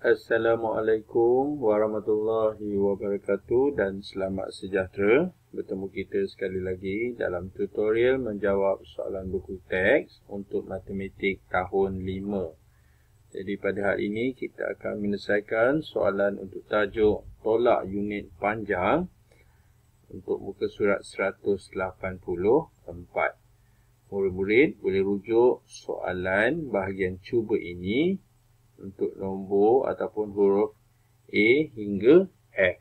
Assalamualaikum warahmatullahi wabarakatuh dan selamat sejahtera. Bertemu kita sekali lagi dalam tutorial menjawab soalan buku teks untuk matematik tahun 5. Jadi pada hari ini kita akan menyelesaikan soalan untuk tajuk tolak unit panjang untuk muka surat 184. Murid-murid boleh rujuk soalan bahagian cuba ini untuk nombor ataupun huruf A hingga F.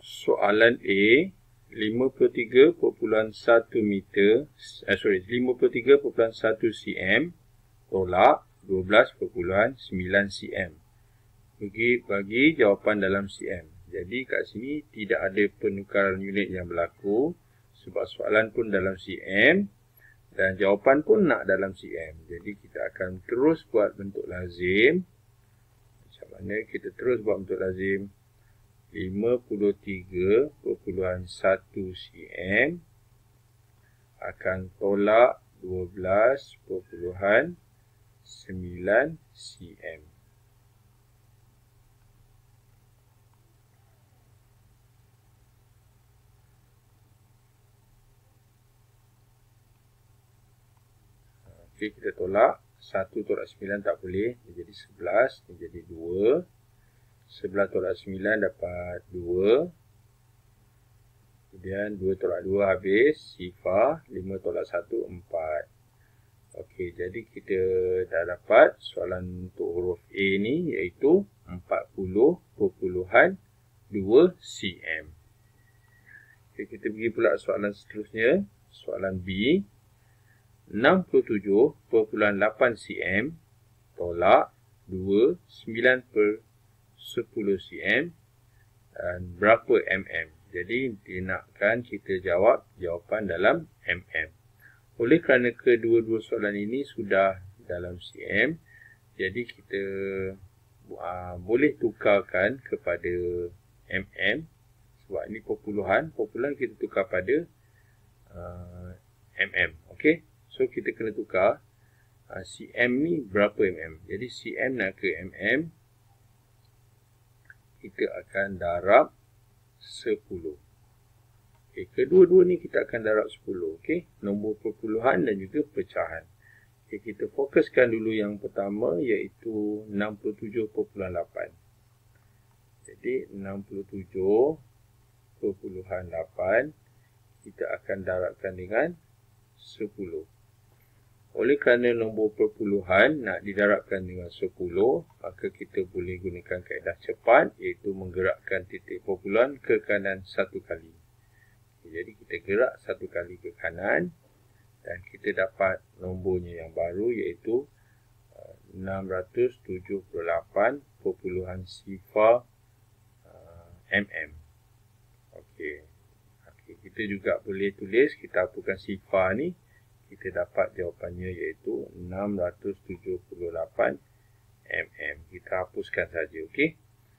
Soalan A, 53.1 meter, 53.1 cm tolak 12.9 cm. Bagi jawapan dalam cm. Jadi kat sini tidak ada penukaran unit yang berlaku sebab soalan pun dalam cm dan jawapan pun nak dalam cm. Jadi kita akan terus buat bentuk lazim. Macam mana kita terus buat bentuk lazim? 53.1 cm akan tolak 12.9 cm. Okey, kita tolak. 1 tolak 9 tak boleh. Dia jadi 11. Dia jadi 2. 11 tolak 9 dapat 2. Kemudian 2 tolak 2 habis. Sifar. 5 tolak 1, 4. Okey, jadi kita dah dapat soalan untuk huruf A ni iaitu 40.2 cm. Okey, kita pergi pula soalan seterusnya. Soalan B. 67.8 cm tolak 2, 9/10 cm dan berapa mm. Jadi dia nakkan kita jawab jawapan dalam mm. Oleh kerana kedua-dua soalan ini sudah dalam cm, jadi kita boleh tukarkan kepada mm. Sebab ini perpuluhan kita tukar pada mm. Okey. So, kita kena tukar cm ni berapa mm. Jadi, cm nak ke mm, kita akan darab 10. Okay, kedua-dua ni kita akan darab 10. Okay, nombor perpuluhan dan juga pecahan. Okay, kita fokuskan dulu yang pertama iaitu 67.8. Jadi, 67.8 kita akan darabkan dengan 10. Oleh kerana nombor perpuluhan nak didarabkan dengan 10, maka kita boleh gunakan kaedah cepat iaitu menggerakkan titik perpuluhan ke kanan satu kali. Jadi kita gerak satu kali ke kanan dan kita dapat nombornya yang baru iaitu 678.0 mm. Okey. Kita juga boleh tulis, kita hapuskan sifar ni, kita dapat jawapannya iaitu 678 mm. Kita hapuskan saja, okey.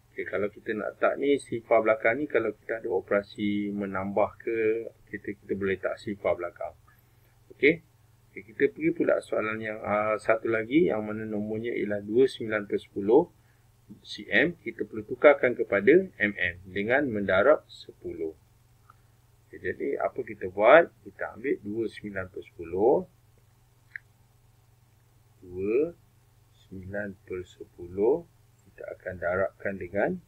Okay, kalau kita nak letak ni sifar belakang ni, kalau kita ada operasi menambah ke, kita boleh letak sifar belakang. Okey. Okay, kita pergi pula soalan yang satu lagi yang mana nomornya ialah 29/10 cm. Kita perlu tukarkan kepada mm dengan mendarab 10. Okay, jadi apa kita buat? Kita ambil 29/10. 29/10 kita akan darabkan dengan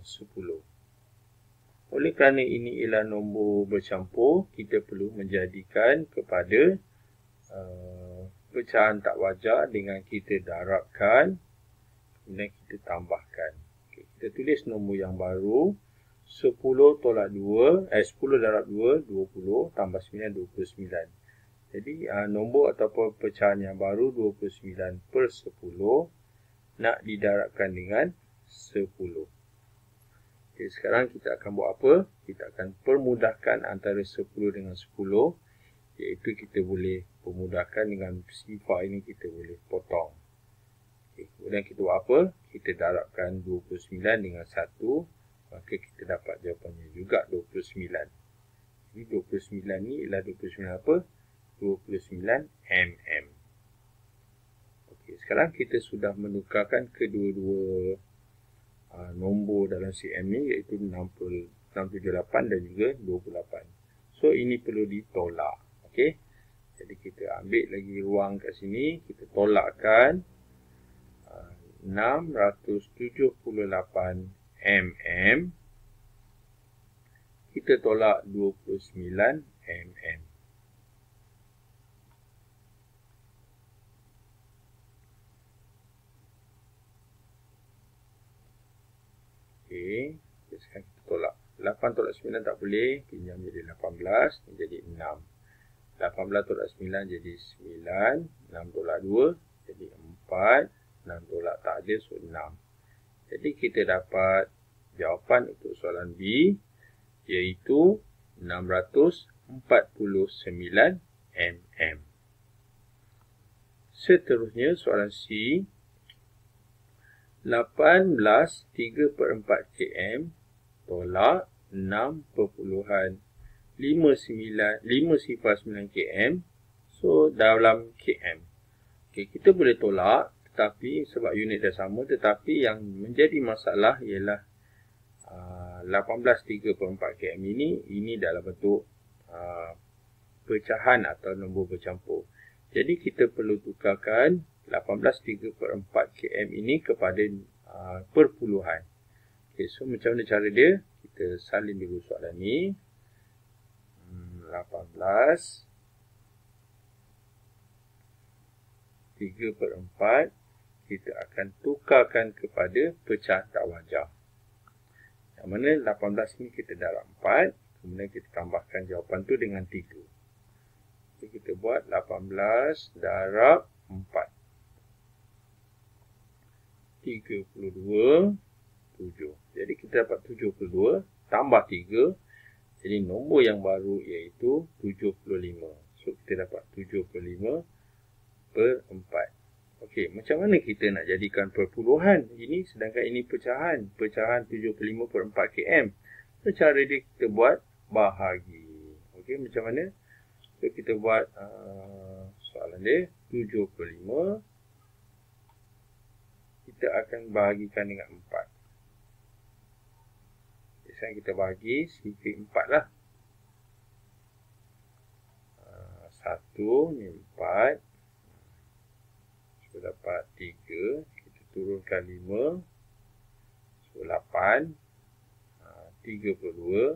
10. Oleh kerana ini ialah nombor bercampur, kita perlu menjadikan kepada pecahan tak wajar dengan kita darabkan, kemudian kita tambahkan. Okay, kita tulis nombor yang baru. 10 tolak 2, 10 darab 2, 20, tambah 9, 29. Jadi, nombor ataupun pecahan yang baru 29/10 nak didarabkan dengan 10. Okay, sekarang kita akan buat apa? Kita akan permudahkan antara 10 dengan 10. Iaitu kita boleh permudahkan dengan sifar ini kita boleh potong. Okay, kemudian kita buat apa? Kita darabkan 29 dengan 1, maka kita dapat jawapannya juga 29. Jadi 29 ni ialah 29 apa? 29 mm. Okey, sekarang kita sudah menukarkan kedua-dua nombor dalam cm ni, iaitu 678 dan juga 28. So ini perlu ditolak. Okey. Jadi kita ambil lagi ruang kat sini, kita tolakkan 678 mm. Kita tolak 29 mm. Okey, sekarang kita tolak. 8 tolak 9 tak boleh, pinjam jadi 18, ni jadi 6. 18 tolak 9 jadi 9, 6 tolak 2 jadi 4, 6 tolak tak ada, so 6. Jadi kita dapat jawapan untuk soalan B, iaitu 649 mm. Seterusnya soalan C, 18 3/4 km tolak 6.509 km, so dalam km. Okay, kita boleh tolak, tetapi sebab unit dah sama, tetapi yang menjadi masalah ialah 18 3/4 km ini dalam bentuk pecahan atau nombor bercampur. Jadi kita perlu tukarkan 18 3/4 km ini kepada perpuluhan. Okay, so macam mana cara dia? Kita salin dulu soalan ni. 18 3/4 kita akan tukarkan kepada pecahan tak wajar. Yang mana 18 ni kita darab 4, kemudian kita tambahkan jawapan tu dengan 3. Jadi kita buat 18 darab 4. 32, 7. Jadi kita dapat 72 tambah 3. Jadi nombor yang baru iaitu 75. So kita dapat 75/4. Okey, macam mana kita nak jadikan perpuluhan ini sedangkan ini pecahan? Pecahan 75/4 km. So cara dia kita buat bahagi. Okey, macam mana? So kita buat soalan dia 75. Kita akan bahagikan dengan 4. Sekarang kita bahagi sifir 4 lah. 1 ni 4. So dapat 3. Kita turunkan 5. So 8. 32.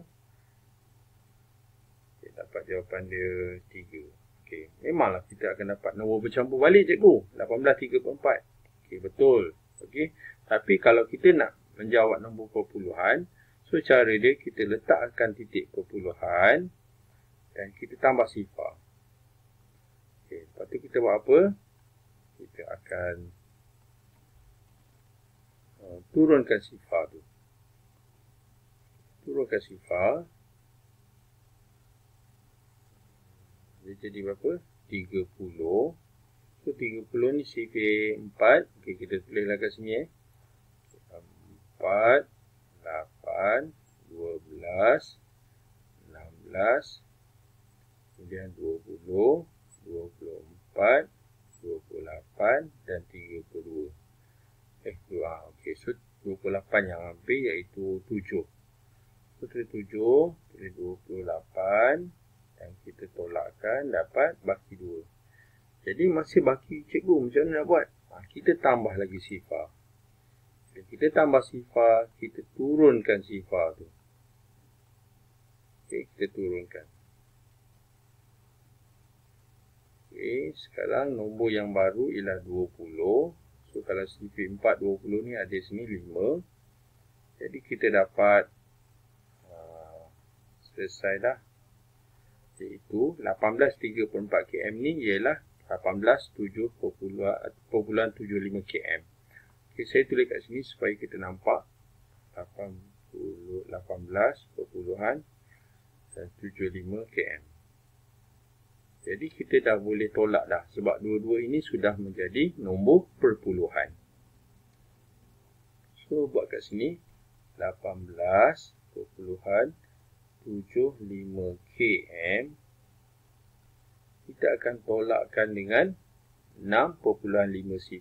Okay, dapat jawapan dia 3. Okay, memanglah kita akan dapat nombor bercampur balik, cikgu. 18 3/4. Okay, betul. Okay, tapi kalau kita nak menjawab nombor perpuluhan, so cara dia kita letakkan titik perpuluhan dan kita tambah sifar. Okay, lepas tu kita buat apa? Kita akan turunkan sifar tu. Turunkan sifar. Dia jadi berapa? 30. So 30 ni sifir 4. Okay, kita tulislah kat sini 4, 8, 12, 16, kemudian 20, 24, 28 dan 32. Okey, so 28 yang hampir iaitu 7. So tulis 7, tulis 28 dan kita tolakkan dapat baki 2. Jadi masih baki cikgu, macam mana nak buat? Kita tambah lagi sifar. Kita tambah sifar, kita turunkan sifar tu. Okey, kita turunkan. Okey, sekarang nombor yang baru ialah 20. So kalau sifir 4, 20 ni ada sini 5. Jadi kita dapat selesai dah. Iaitu 18 3/4 km ni ialah 18 7.75 km. Okay, saya tulis kat sini supaya kita nampak 18.75 km. Jadi kita dah boleh tolak dah sebab dua-dua ini sudah menjadi nombor perpuluhan. So, buat kat sini 18.75 km. Kita akan tolakkan dengan 6.509.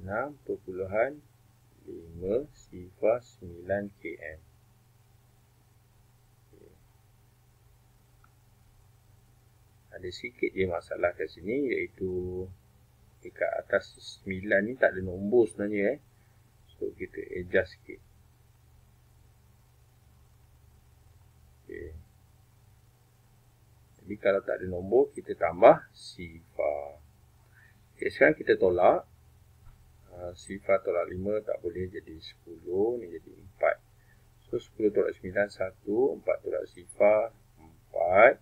6.509 km. Ada sikit je masalah kat sini, iaitu dekat atas 9 ni tak ada nombor sebenarnya. So, kita adjust sikit. Okay. Jadi, kalau tak ada nombor, kita tambah sifar. Okay, sekarang kita tolak. Sifar tolak 5 tak boleh, jadi 10. Ni jadi 4. So, 10 tolak 9, 1. 4 tolak sifar, 4.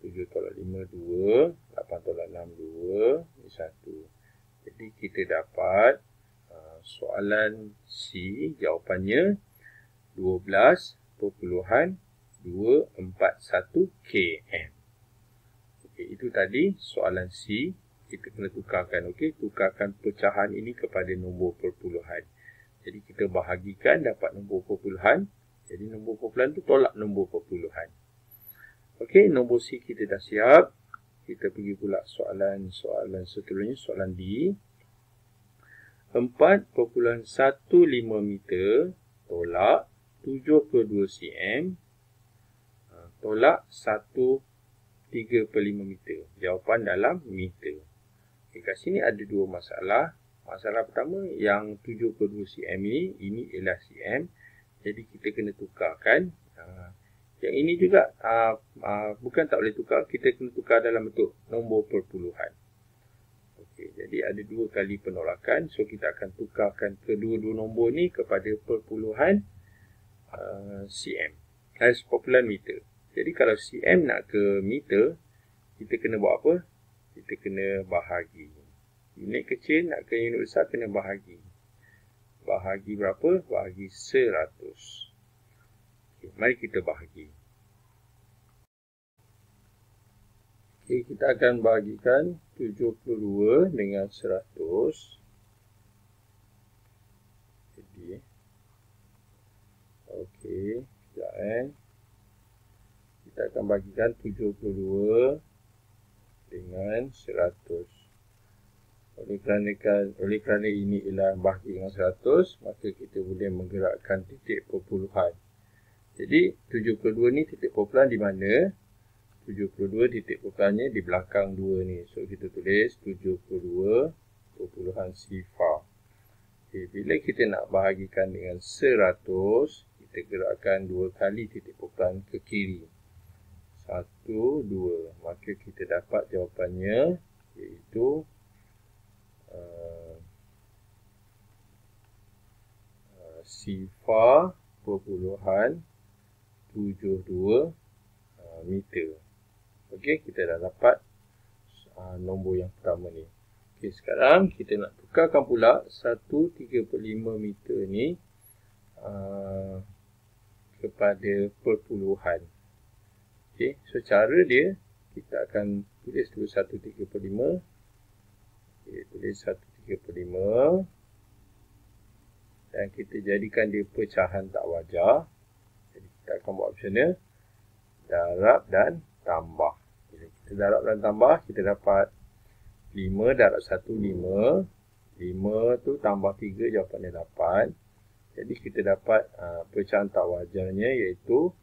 7 tolak 5, 2. 8 tolak 6, 2. Ini 1. Jadi, kita dapat soalan C, jawapannya 12.241 km. Okay, itu tadi soalan C. Kita kena tukarkan. Okay, tukarkan pecahan ini kepada nombor perpuluhan. Jadi, kita bahagikan dapat nombor perpuluhan. Jadi, nombor perpuluhan itu tolak nombor perpuluhan. Okey, nombor C kita dah siap. Kita pergi pula soalan seterusnya, soalan D. 4.15 meter tolak 72 cm tolak 1.35 meter. Jawapan dalam meter. Okay, kat sini ada dua masalah. Masalah pertama, yang 72 cm ini ialah cm. Jadi, kita kena tukarkan. Yang ini juga bukan tak boleh tukar, kita kena tukar dalam bentuk nombor perpuluhan. Okey, jadi ada dua kali penolakan. So, kita akan tukarkan kedua-dua nombor ni kepada perpuluhan cm. Perpuluhan meter. Jadi, kalau cm nak ke meter, kita kena buat apa? Kita kena bahagi. Unit kecil nak ke unit besar, kena bahagi. Bahagi berapa? Bahagi 100. Mari kita bahagi. Okay, kita akan bahagikan 72 dengan 100. Jadi, okey, sekejap kita akan bahagikan 72 dengan 100. Oleh kerana ini ialah bahagi dengan 100, maka kita boleh menggerakkan titik perpuluhan. Jadi, 72 ni titik perpuluhan di mana? 72 titik perpuluhannya di belakang 2 ni. So, kita tulis 72 perpuluhan sifar. Okay, bila kita nak bahagikan dengan 100, kita gerakkan 2 kali titik perpuluhan ke kiri. 1, 2. Maka kita dapat jawapannya, iaitu sifar perpuluhan 72 meter. Okey, kita dah dapat nombor yang pertama ni. Okey, sekarang kita nak tukarkan pula 135 meter ni kepada perpuluhan. Okey, so cara dia, kita akan tulis dulu 135. Okey, tulis 135. Dan kita jadikan dia pecahan tak wajar. Jadi, kita akan buat macam mana? Darab dan tambah. Bila kita darab dan tambah, kita dapat 5 darab 1, 5. 5 tu tambah 3, jawapannya 8. Jadi, kita dapat pecahan tak wajarnya, iaitu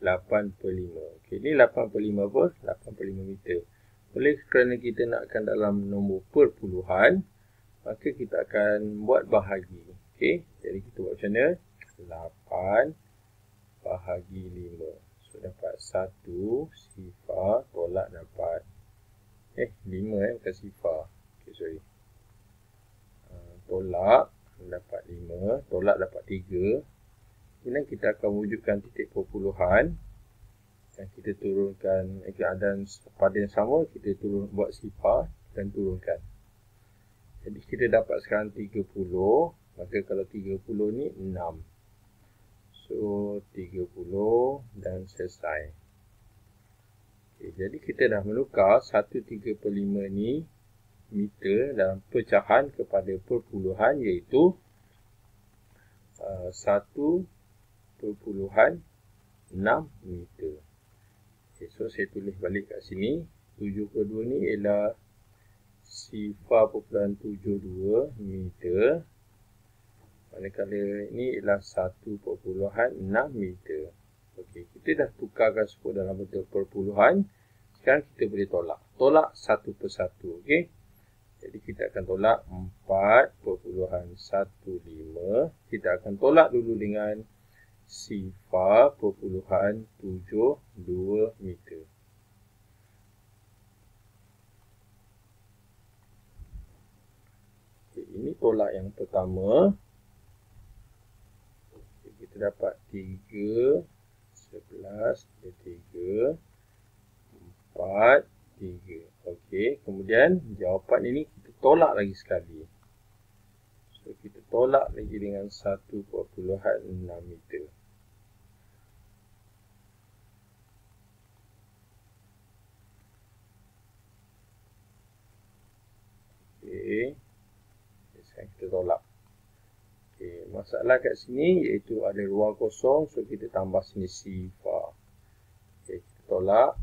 8/5. Okey, ni 8/5 apa? 8/5 meter. Oleh kerana kita nakkan dalam nombor perpuluhan, maka kita akan buat bahagi. Okey, jadi kita buat macam mana? 8 bahagi 5. So, dapat 1 sifar tolak dapat 5 bukan sifar. Okey, sorry. Tolak dapat 5, tolak dapat 3. Kemudian kita akan wujudkan titik perpuluhan. Dan kita turunkan keadaan pada yang sama, kita buat sifar dan turunkan. Jadi, kita dapat sekarang 30. Maka kalau 30 ni 6. So, 30 dan selesai. Okay, jadi, kita dah menukar 135 ni meter dalam pecahan kepada perpuluhan, iaitu 1.6 meter. Okay, so saya tulis balik kat sini. 7/2 ni ialah 0.72 meter. Manakala ini ialah 1.6 meter. Okey, kita dah tukarkan semua dalam bentuk perpuluhan. Sekarang kita boleh tolak. Tolak satu persatu. Okey. Jadi kita akan tolak 4.15. Kita akan tolak dulu dengan 0.72 meter. Okay, ini tolak yang pertama. Okay, kita dapat 3, 11, 3, 4, 3. Okey, kemudian jawapan ini kita tolak lagi sekali. So, kita tolak lagi dengan 1.6 meter. Okey, sekarang kita tolak. Okey, masalah kat sini iaitu ada ruang kosong, so kita tambah sini sifar. Okey, kita tolak.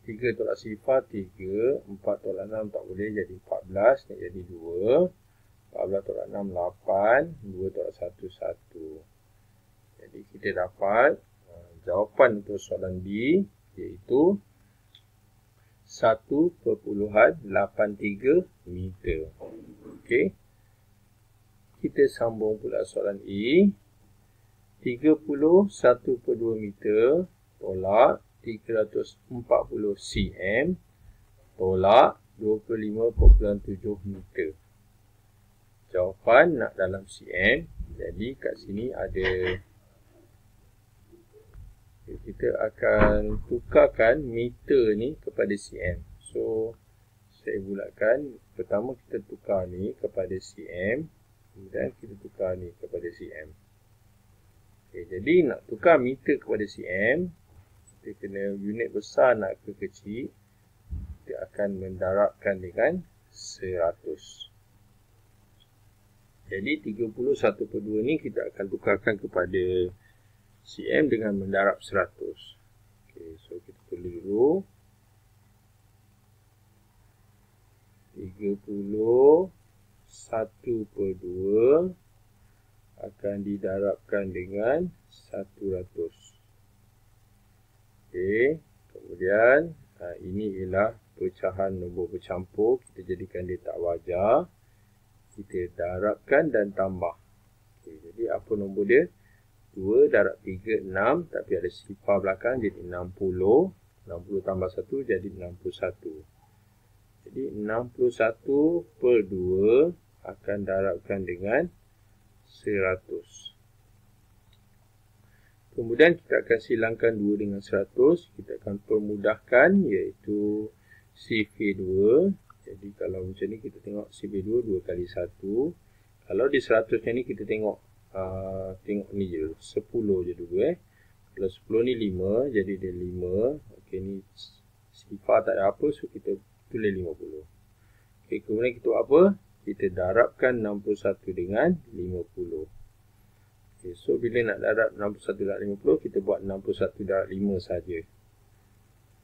3 tolak sifar 3, 4 tolak 6 tak boleh, jadi 14, ni jadi 2. 14 tolak 6 8, 2 tolak 1 1. Jadi kita dapat jawapan untuk soalan B iaitu 1.83 meter. Okey. Kita sambung pula soalan E. 31.2 meter tolak 340 cm tolak 25.7 meter. Jawapan nak dalam cm. Jadi kat sini ada, kita akan tukarkan meter ni kepada cm. So saya bulatkan, pertama kita tukar ni kepada cm, kemudian kita tukar ni kepada cm. Okay, jadi nak tukar meter kepada cm, kita kena unit besar nak ke kecil. Kita akan mendarabkan dengan 100. Jadi 31.2 ni kita akan tukarkan kepada cm dengan mendarab 100. Okay, so kita tulis dulu. 31.2 akan didarabkan dengan 100. Okey, kemudian ini ialah pecahan nombor bercampur. Kita jadikan dia tak wajar. Kita darabkan dan tambah. Okey, jadi apa nombor dia? 2 darab 3, 6. Tapi ada sifar belakang, jadi 60. 60 tambah 1 jadi 61. Jadi 61/2 akan darabkan dengan 100. Kemudian kita akan silangkan 2 dengan 100. Kita akan permudahkan, iaitu CV2. Jadi kalau macam ni kita tengok CV2 2 kali 1. Kalau di 100 ni kita tengok ni je, 10 je dulu. Kalau 10 ni 5, jadi dia 5. Okey, ni sifar tak ada apa, so kita tulis 50. Okey, kemudian kita buat apa? Kita darabkan 61 dengan 50. Okay, so bila nak darab 61 darab 50, kita buat 61 darab 5 saja.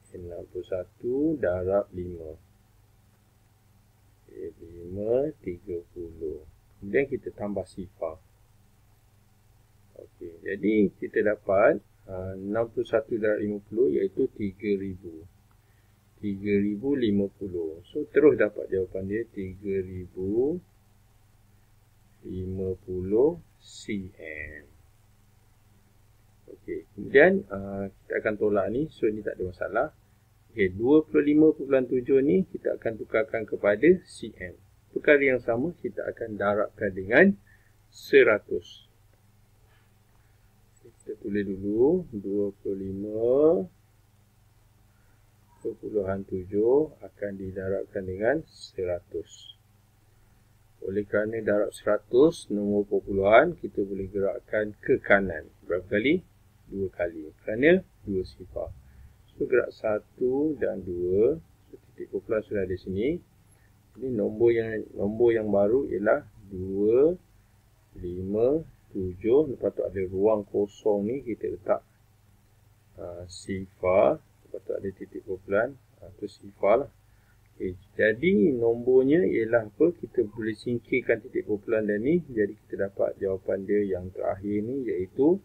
Okay, 61 darab 5. Okay, 5, 30. Kemudian kita tambah sifar. Okay, jadi kita dapat 61 darab 50 iaitu 3000. 3050. So terus dapat jawapan dia 3050 cm. Okey, kemudian kita akan tolak ni, so ni tak ada masalah. Okey, 25.7 ni kita akan tukarkan kepada cm. Perkara yang sama kita akan darabkan dengan 100. Kita tulis dulu 25.7 akan didarabkan dengan 100. Oleh kerana darab 100 nombor perpuluhan, kita boleh gerakkan ke kanan. Berapa kali? 2 kali. Kerana 2 sifar. So gerak 1 dan 2. So titik kumpulan sudah di sini. Jadi nombor yang baru ialah 2, 5, 7. Lepas tu ada ruang kosong ni, kita letak sifar. Lepas tu ada titik kumpulan, tu sifar lah. Okay, jadi nombornya ialah apa? Kita boleh singkirkan titik kumpulan dan ni. Jadi kita dapat jawapan dia yang terakhir ni, iaitu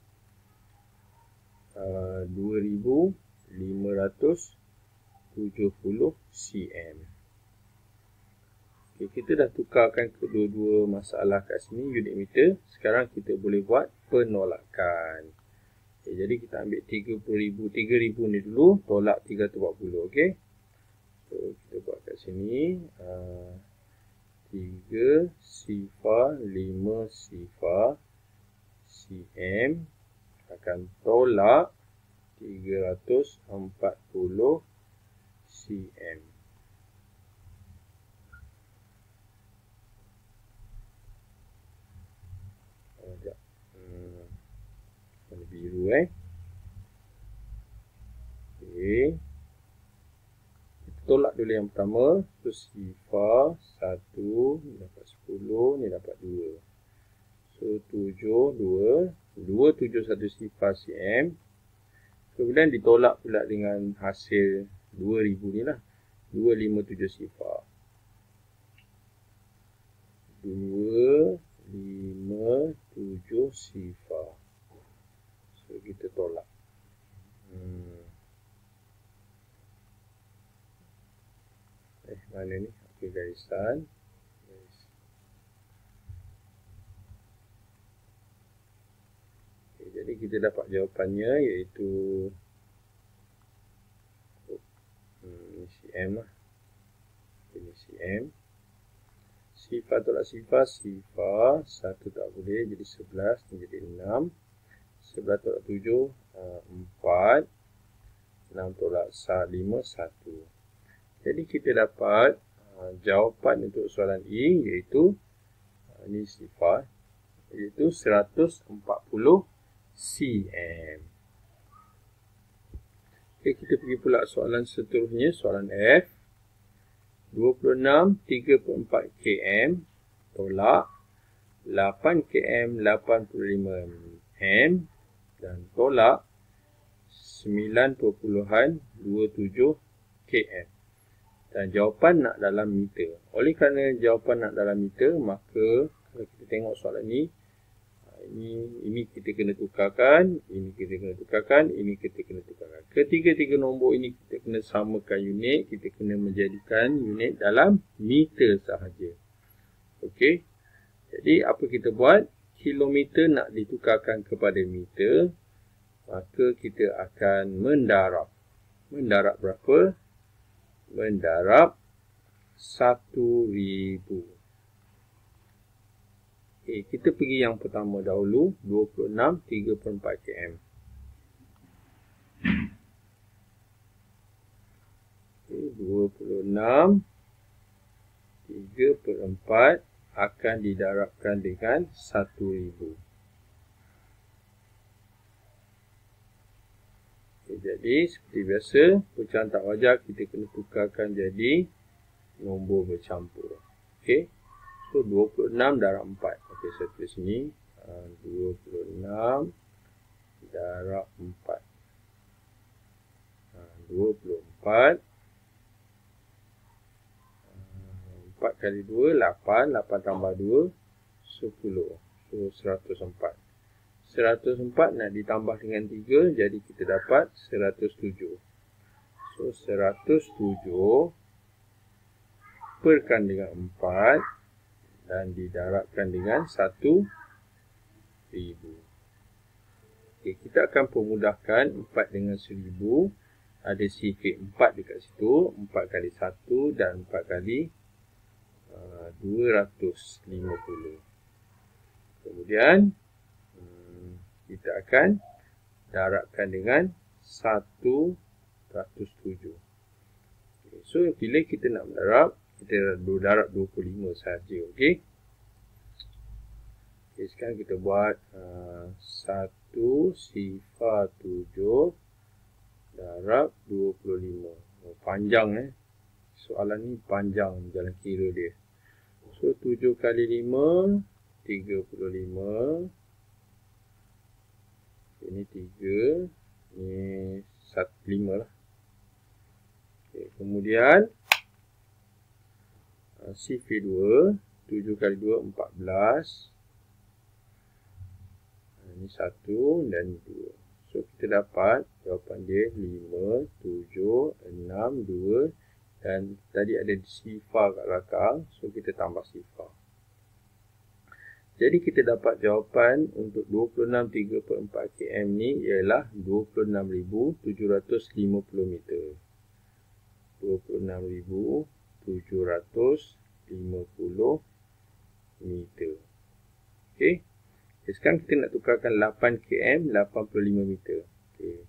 2570 cm. Okay, kita dah tukarkan kedua-dua masalah kat sini, unit meter. Sekarang kita boleh buat penolakan. Okay, jadi kita ambil 3000 ni dulu, tolak 340. Okay. So, kita buat kat sini. 3 sifar 5 sifar cm akan tolak 340 cm. Warna biru Okay. Kita tolak dulu yang pertama. So sifar 1 ni dapat 10, ni dapat 2. So 7 2 271 sifar cm. Kemudian ditolak pula dengan hasil 2000 ni lah. 257 sifar. 257 sifar. So kita tolak. Mana ni? Okey, garisan. Okay, jadi kita dapat jawapannya, iaitu cm lah. Ini cm. Sifar tolak sifar, sifar 1 tak boleh, jadi 11, ni jadi 6. 11 tolak 7, 4. 6 tolak 5, 1. Jadi kita dapat jawapan untuk soalan E, iaitu ini sifar, iaitu 140 cm. Okay, kita pergi pula soalan seterusnya, soalan F. 26 3/4 km tolak 8 km 85 m dan tolak 9.27 km. Dan jawapan nak dalam meter. Oleh kerana jawapan nak dalam meter, maka kalau kita tengok soalan ni, ini kita kena tukarkan, ini kita kena tukarkan, ini kita kena tukarkan. Ketiga-tiga nombor ini kita kena samakan unit, kita kena menjadikan unit dalam meter sahaja. Okey. Jadi apa kita buat? Kilometer nak ditukarkan kepada meter, maka kita akan mendarab. Mendarab berapa? Mendarab 1000. Okay, kita pergi yang pertama dahulu. 26 3/4 km. Okay, 26 3/4 akan didarabkan dengan 1000. Okay, jadi seperti biasa, pecahan tak wajar kita kena tukarkan jadi nombor bercampur. Okey. So 26 darab 4. Okey, saya tulis sini 26 darab 4. 24 4 kali 2 8, 8 tambah 2 10. So 104. 104 nak ditambah dengan 3, jadi kita dapat 107. So 107 perkan dengan 4 dan didarabkan dengan 1000. Okay, kita akan pemudahkan 4 dengan 1000. Ada sifik 4 dekat situ. 4 kali 1 dan 4 kali 250. Kemudian kita akan darabkan dengan 107. Okay, so bila kita nak mendarab, kita darab 25 saja. Okey. Okay, sekarang kita buat 1 sifar 7 darab 25. Panjang Soalan ni panjang jalan kira dia. So 7 kali 5, 35. Ini 3, ini 5 lah. Okay, kemudian CV2, 7 kali 2, 14. Ini 1 dan 2. So kita dapat jawapan dia 5, 7, 6, 2 dan tadi ada sifar kat belakang. So kita tambah sifar. Jadi kita dapat jawapan untuk 26.3/4 km ni ialah 26,750 meter. 26,750 meter. Okey. Sekarang kita nak tukarkan 8 km 85 meter. Okey.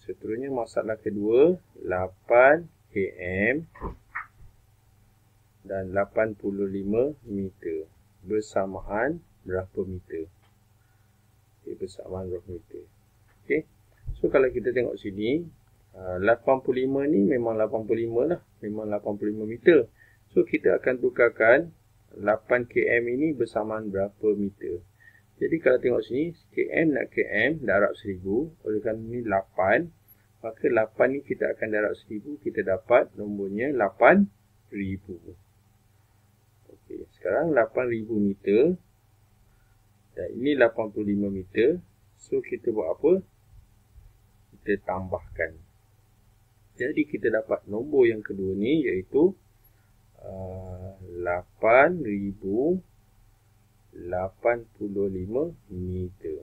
Seterusnya masalah kedua 8 km dan 85 meter. Bersamaan berapa meter? Okay, bersamaan berapa meter? Okay. So kalau kita tengok sini 85 ni memang 85 lah. Memang 85 meter. So kita akan tukarkan 8 km ini bersamaan berapa meter. Jadi kalau tengok sini km nak km darab 1000. Oleh kerana ni 8. Maka 8 ni kita akan darab 1000. Kita dapat nombornya 8000. Okay, sekarang 8000 meter dan ini 85 meter. So kita buat apa? Kita tambahkan. Jadi kita dapat nombor yang kedua ni iaitu 8085 meter.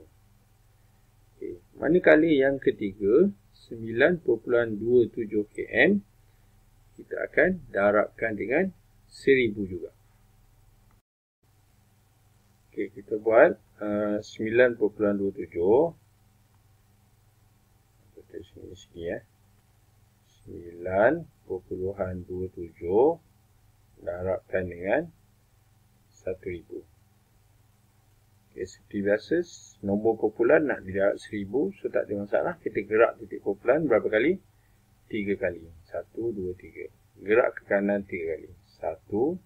Okay. Manakala yang ketiga 9.27 km kita akan darabkan dengan 1000 juga. Okey, kita buat 9.27. Kita sini ya. 9.27 darabkan dengan 1000. Okey, seperti biasa nombor kumpulan nak didarab 1000, so tak ada masalah. Kita gerak titik kumpulan berapa kali? 3 kali. 1 2 3. Gerak ke kanan 3 kali. 1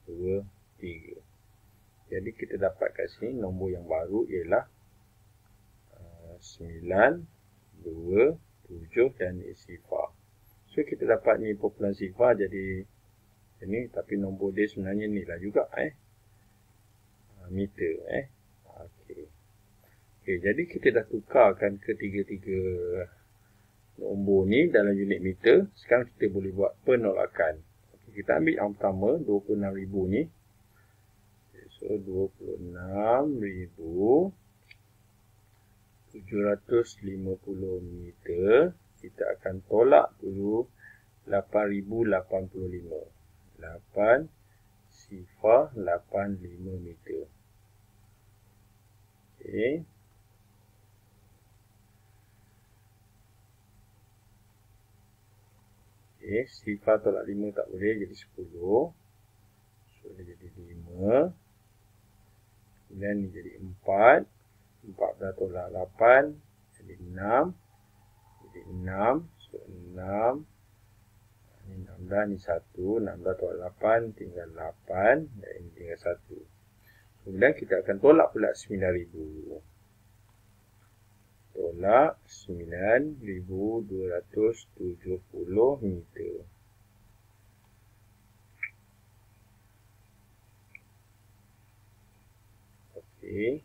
2 3. Jadi kita dapat kat sini nombor yang baru ialah 9, 2, 7 dan sifar. So kita dapat ni kumpulan sifar jadi ini, tapi nombor dia sebenarnya ni lah juga meter Okey. Okey, jadi kita dah tukarkan ketiga-tiga nombor ni dalam unit meter. Sekarang kita boleh buat penolakan. Okey, kita ambil yang pertama 26,000 ni. So 26,750 meter. Kita akan tolak dulu 8,085. 8 sifar 85 meter. Okey. Okey, sifar tolak 5 tak boleh jadi 10. So dia jadi 5. Kemudian ni jadi 4. 14 tolak 8 jadi 6. Jadi 6. So 6. Ini 16, ni 1. 16 tolak 8 tinggal 8. Dan ini tinggal 1. Kemudian kita akan tolak pula 9,000. Tolak 9,270 meter. Okey.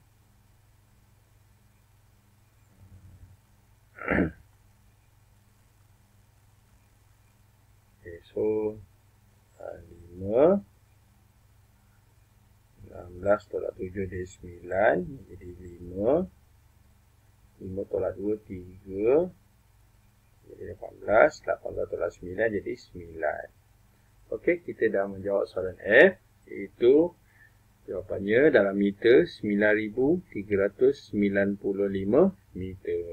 Okay, so 5 16 tolak 7 jadi 9 jadi 5. 5 tolak 2 3 jadi 18. 18 tolak 9 jadi 9. Okey, kita dah menjawab soalan F, iaitu jawapannya dalam meter 9,395 meter.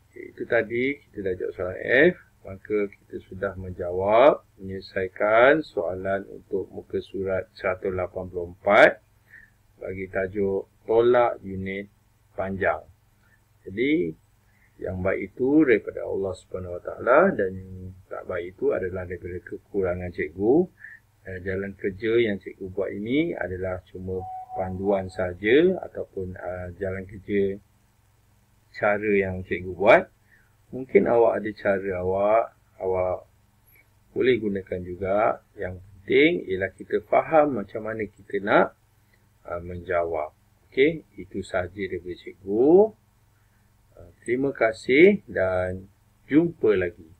Okay, itu tadi kita dah jawab soalan F. Maka kita sudah menjawab, menyelesaikan soalan untuk muka surat 184 bagi tajuk tolak unit panjang. Jadi Yang baik itu daripada Allah Subhanahu Wa Taala dan yang tak baik itu adalah daripada kekurangan cikgu. Jalan kerja yang cikgu buat ini adalah cuma panduan saja ataupun jalan kerja cara yang cikgu buat. Mungkin awak ada cara awak boleh gunakan juga. Yang penting ialah kita faham macam mana kita nak menjawab. Okey, itu sahaja daripada cikgu. Terima kasih dan jumpa lagi.